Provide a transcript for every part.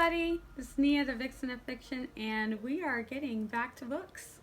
everybody, it's Nia the Vixen of Fiction, and we are getting back to books.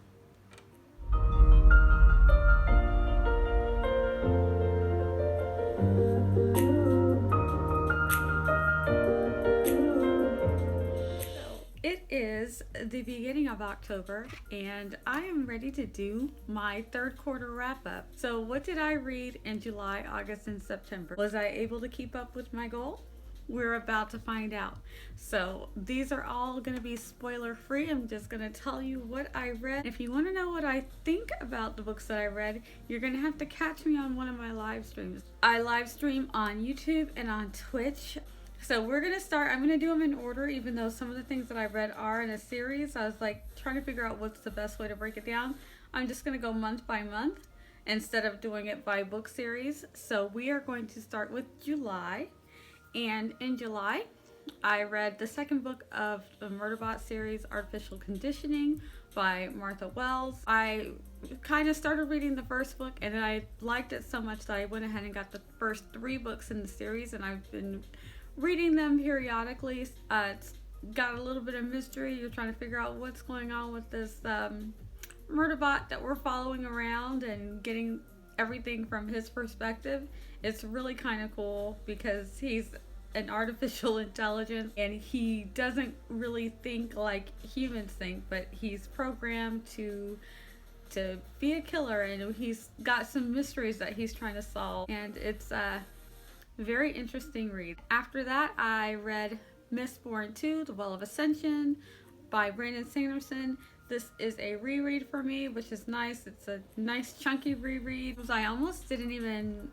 It is the beginning of October, and I am ready to do my third quarter wrap up. So what did I read in July, August, and September? Was I able to keep up with my goal? We're about to find out. So these are all going to be spoiler free. I'm just going to tell you what I read. If you want to know what I think about the books that I read, you're going to have to catch me on one of my live streams. I live stream on YouTube and on Twitch. So we're going to start, I'm going to do them in order, even though some of the things that I read are in a series. I was like trying to figure out what's the best way to break it down. I'm just going to go month by month instead of doing it by book series. So we are going to start with July. And in July, I read the second book of the Murderbot series, Artificial Conditioning by Martha Wells. I kind of started reading the first book and I liked it so much that I went ahead and got the first 3 books in the series, and I've been reading them periodically. It's got a little bit of mystery. You're trying to figure out what's going on with this Murderbot that we're following around and getting everything from his perspective. It's really kind of cool because he's an artificial intelligence and he doesn't really think like humans think, but he's programmed to be a killer, and he's got some mysteries that he's trying to solve, and it's very interesting read. After that, I read Mistborn 2, The Well of Ascension by Brandon Sanderson. This is a reread for me, which is nice. It's a nice chunky reread. I almost didn't even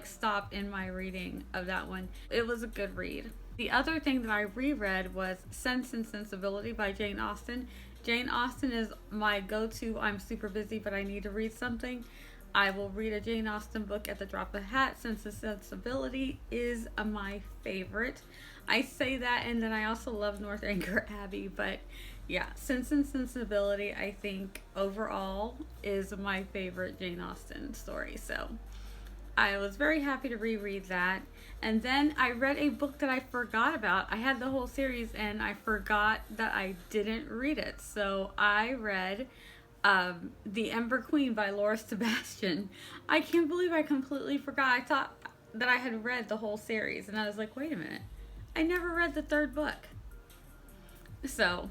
stop in my reading of that one. It was a good read. The other thing that I reread was Sense and Sensibility by Jane Austen. Jane Austen is my go-to. I'm super busy, but I need to read something. I will read a Jane Austen book at the drop of a hat. Sense and Sensibility is my favorite. I say that, and then I also love Northanger Abbey, but yeah, Sense and Sensibility, I think overall is my favorite Jane Austen story. So I was very happy to reread that. And then I read a book that I forgot about. I had the whole series and I forgot that I didn't read it. So I read The Ember Queen by Laura Sebastian. I can't believe I completely forgot. I thought that I had read the whole series, and I was like, wait a minute, I never read the 3rd book. So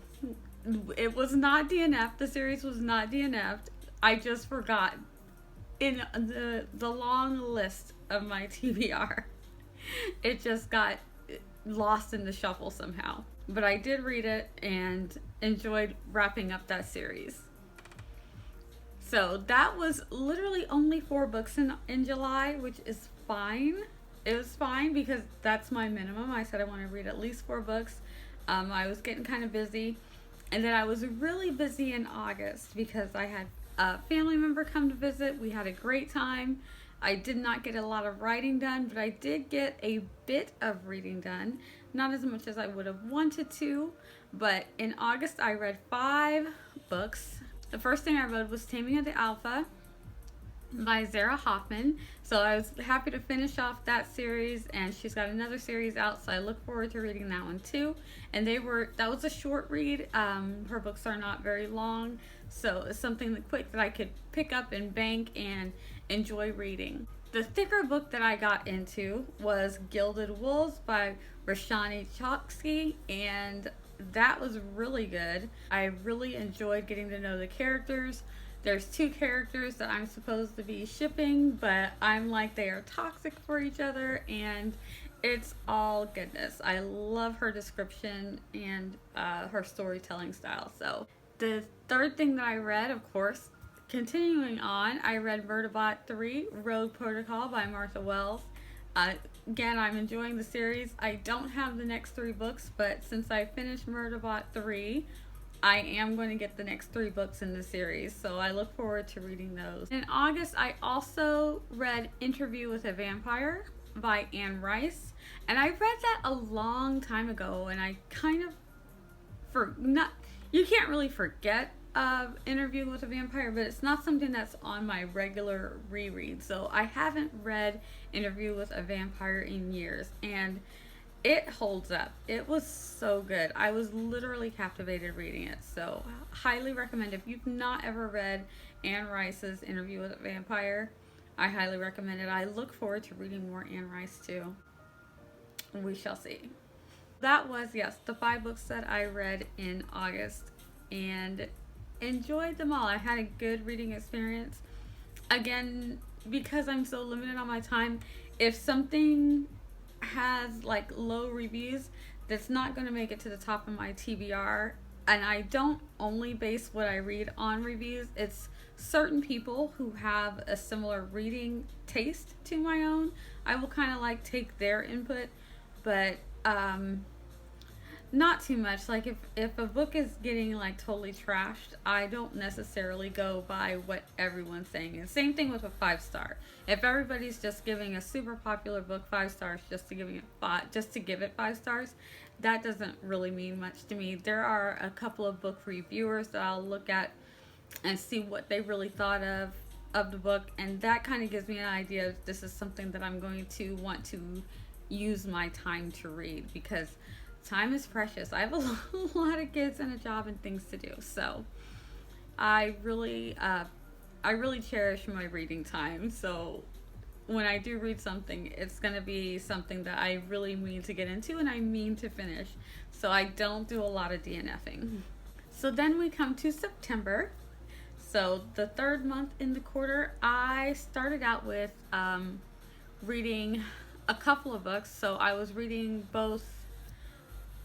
it was not DNF'd. The series was not DNF'd. I just forgot in the long list of my TBR. It just got lost in the shuffle somehow. But I did read it and enjoyed wrapping up that series. So that was literally only 4 books in July, which is fine. It was fine because that's my minimum. I said I want to read at least 4 books. I was getting kind of busy. And then I was really busy in August because I had a family member come to visit. We had a great time. I did not get a lot of writing done, but I did get a bit of reading done. Not as much as I would have wanted to, but in August I read 5 books. The first thing I read was Taming of the Alpha by Zara Hoffman. So I was happy to finish off that series, and she's got another series out, so I look forward to reading that one too. And that was a short read. Her books are not very long, so it's something quick that I could pick up and bank and enjoy reading. The thicker book that I got into was Gilded Wolves by Rashani Chokshi, and that was really good. I really enjoyed getting to know the characters. There's 2 characters that I'm supposed to be shipping, but I'm like, they are toxic for each other, and it's all goodness. I love her description and her storytelling style. So the third thing that I read, of course, continuing on, I read Murderbot 3, Rogue Protocol by Martha Wells. Again, I'm enjoying the series. I don't have the next 3 books, but since I finished Murderbot 3, I am going to get the next 3 books in the series, so I look forward to reading those. In August, I also read Interview with a Vampire by Anne Rice, and I read that a long time ago, and I kind of you can't really forget Interview with a Vampire, but it's not something that's on my regular reread. So I haven't read Interview with a Vampire in years, and it holds up. It was so good. I was literally captivated reading it. So, highly recommend. If you've not ever read Anne Rice's Interview with a Vampire, I highly recommend it. I look forward to reading more Anne Rice too. We shall see. That was, yes, the 5 books that I read in August and enjoyed them all. I had a good reading experience. Again, because I'm so limited on my time, if something has like low reviews, that's not going to make it to the top of my TBR. And I don't only base what I read on reviews. It's certain people who have a similar reading taste to my own. I will kind of like take their input, but not too much. Like if a book is getting like totally trashed, I don't necessarily go by what everyone's saying. And same thing with a 5-star. If everybody's just giving a super popular book 5 stars just to give it 5 stars, that doesn't really mean much to me. There are a couple of book reviewers that I'll look at and see what they really thought of the book, and that kind of gives me an idea if this is something that I'm going to want to use my time to read, because time is precious. I have a lot of kids and a job and things to do, so I really cherish my reading time. So when I do read something, it's going to be something that I really mean to get into and I mean to finish. So I don't do a lot of DNFing. So then we come to September. So the 3rd month in the quarter, I started out with reading a couple of books. So I was reading both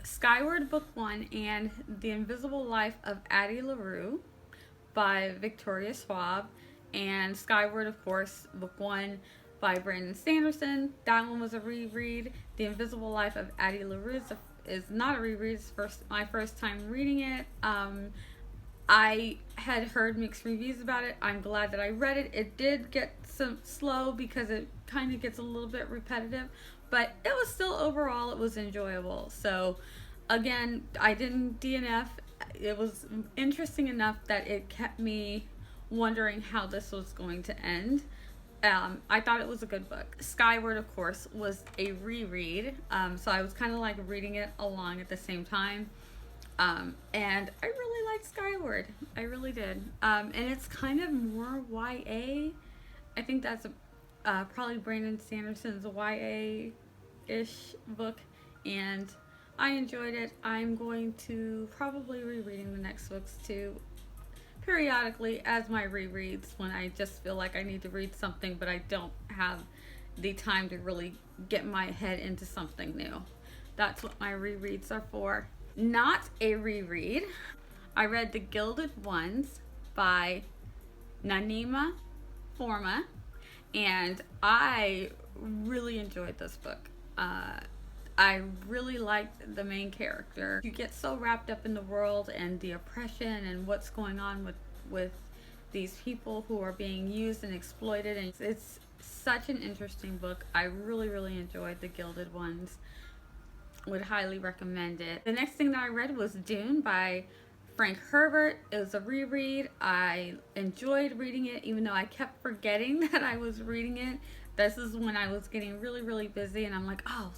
Skyward Book 1 and The Invisible Life of Addie LaRue by Victoria Schwab, and Skyward, of course, Book 1 by Brandon Sanderson. That one was a reread. The Invisible Life of Addie LaRue is not a reread. It's my first time reading it. I had heard mixed reviews about it. I'm glad that I read it. It did get some slow because it kind of gets a little bit repetitive, but it was still, overall, it was enjoyable. So again, I didn't DNF. It was interesting enough that it kept me wondering how this was going to end. I thought it was a good book. Skyward, of course, was a reread, so I was kind of like reading it along at the same time. And I really liked Skyward. I really did. And it's kind of more YA. I think that's probably Brandon Sanderson's YA-ish book, and I enjoyed it. I'm going to probably rereading the next books too, periodically as my rereads, when I just feel like I need to read something but I don't have the time to really get my head into something new. That's what my rereads are for. Not a reread, I read The Gilded Ones by Nanima Forma, and I really enjoyed this book. I really liked the main character. You get so wrapped up in the world and the oppression and what's going on with these people who are being used and exploited, and it's such an interesting book. I really enjoyed The Gilded Ones. Would highly recommend it. The next thing that I read was Dune by Frank Herbert. It was a reread. I enjoyed reading it, even though I kept forgetting that I was reading it. This is when I was getting really busy, and I'm like, oh,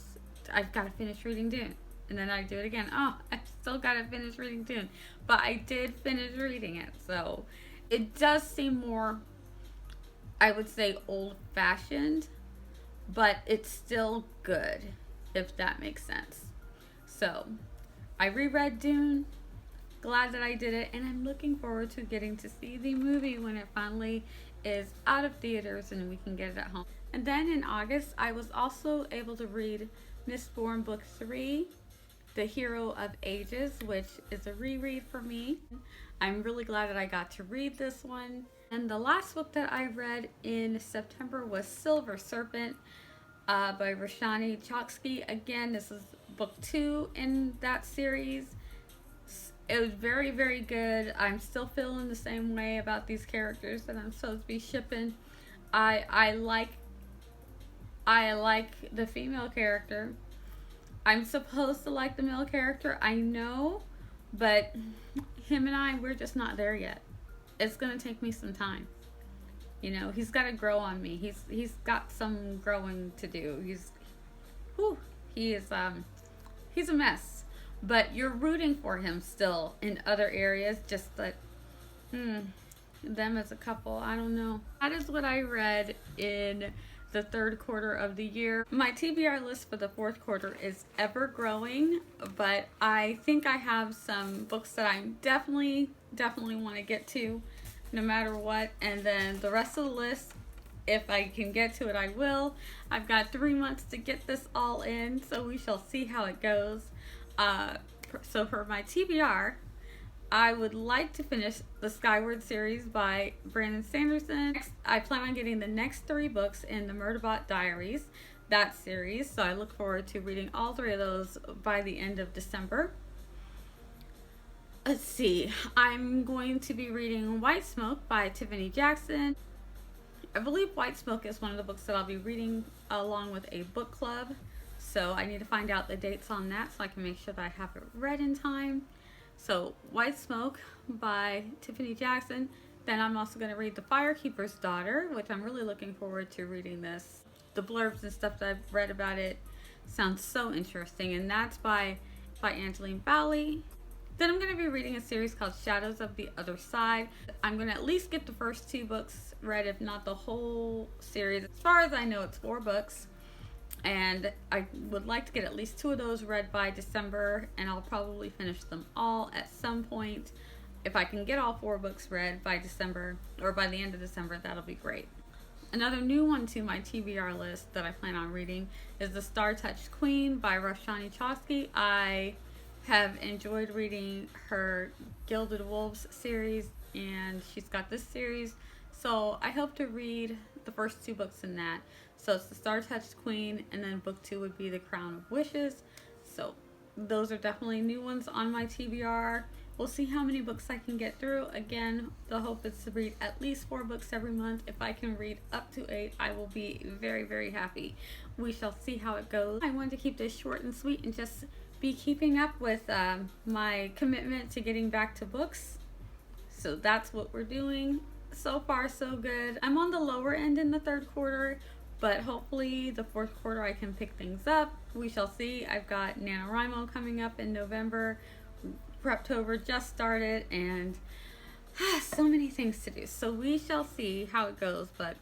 I've got to finish reading Dune. And then I do it again. Oh, I still got to finish reading Dune. But I did finish reading it. So it does seem more, I would say, old-fashioned, but it's still good, if that makes sense. So I reread Dune. Glad that I did it, and I'm looking forward to getting to see the movie when it finally is out of theaters and we can get it at home. And then in August, I was also able to read Mistborn Book 3, The Hero of Ages, which is a reread for me. I'm really glad that I got to read this one. And the last book that I read in September was Silver Serpent by Roshani Chokshi. Again, this is book 2 in that series. It was very good. I'm still feeling the same way about these characters that I'm supposed to be shipping. I like the female character. I'm supposed to like the male character, I know, but him and we're just not there yet. It's gonna take me some time. You know, he's got to grow on me. He's got some growing to do. He is he's a mess, but you're rooting for him still in other areas. Just that, them as a couple, I don't know. That is what I read in the third quarter of the year. My TBR list for the fourth quarter is ever growing, but I think I have some books that I definitely want to get to no matter what, and then the rest of the list, if I can get to it, I will. I've got 3 months to get this all in, so we shall see how it goes. So for my TBR, I would like to finish the Skyward series by Brandon Sanderson. I plan on getting the next 3 books in the Murderbot Diaries, that series, so I look forward to reading all 3 of those by the end of December. Let's see, I'm going to be reading White Smoke by Tiffany Jackson. I believe White Smoke is one of the books that I'll be reading along with a book club, so I need to find out the dates on that so I can make sure that I have it read in time. So White Smoke by Tiffany Jackson. Then I'm also going to read The Firekeeper's Daughter, which I'm really looking forward to reading this. The blurbs and stuff that I've read about it sounds so interesting, and that's by Angeline Bally. Then I'm going to be reading a series called Shadows of the Other Side. I'm going to at least get the first 2 books read, if not the whole series. As far as I know, it's 4 books. And I would like to get at least 2 of those read by December, and I'll probably finish them all at some point. If I can get all 4 books read by December, or by the end of December, that'll be great. Another new one to my TBR list that I plan on reading is The Star-Touched Queen by Roshani Chosky. I have enjoyed reading her Gilded Wolves series, and she's got this series, so I hope to read the first 2 books in that. So it's The Star-Touched Queen, and then book 2 would be The Crown of Wishes. So those are definitely new ones on my TBR. We'll see how many books I can get through. Again, the hope is to read at least 4 books every month. If I can read up to 8, I will be very happy. We shall see how it goes. I wanted to keep this short and sweet and just be keeping up with my commitment to getting back to books. So that's what we're doing. So far, so good. I'm on the lower end in the third quarter, but hopefully the fourth quarter I can pick things up. We shall see. I've got NaNoWriMo coming up in November. Preptober just started, and so many things to do. So we shall see how it goes, but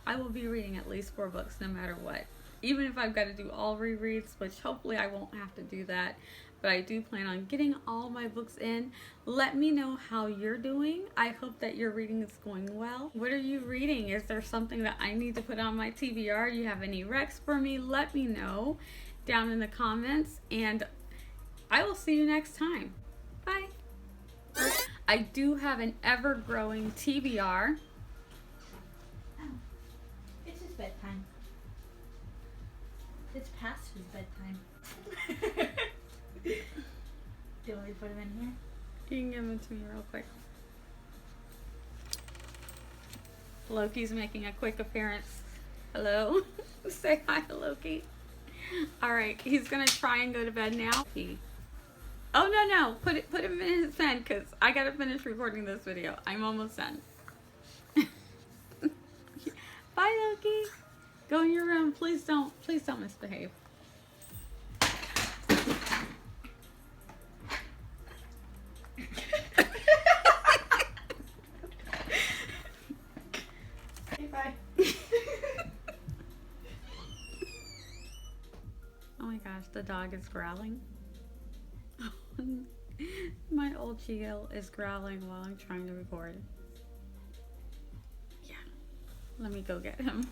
I will be reading at least 4 books no matter what. Even if I've got to do all rereads, which hopefully I won't have to do that. But I do plan on getting all my books in. Let me know how you're doing. I hope that your reading is going well. What are you reading? Is there something that I need to put on my TBR? Do you have any recs for me? Let me know down in the comments, and I will see you next time. Bye. I do have an ever-growing TBR. Oh, it's his bedtime. It's past his bedtime. Do you want me to put him in here? You can give him to me real quick. Loki's making a quick appearance. Hello? Say hi to Loki. Alright, he's gonna try and go to bed now. Oh no, put him in his pen, because I gotta finish recording this video. I'm almost done. Bye, Loki. Go in your room. Please don't misbehave. Bye. Oh my gosh, the dog is growling. My old Gio is growling while I'm trying to record. Yeah, let me go get him.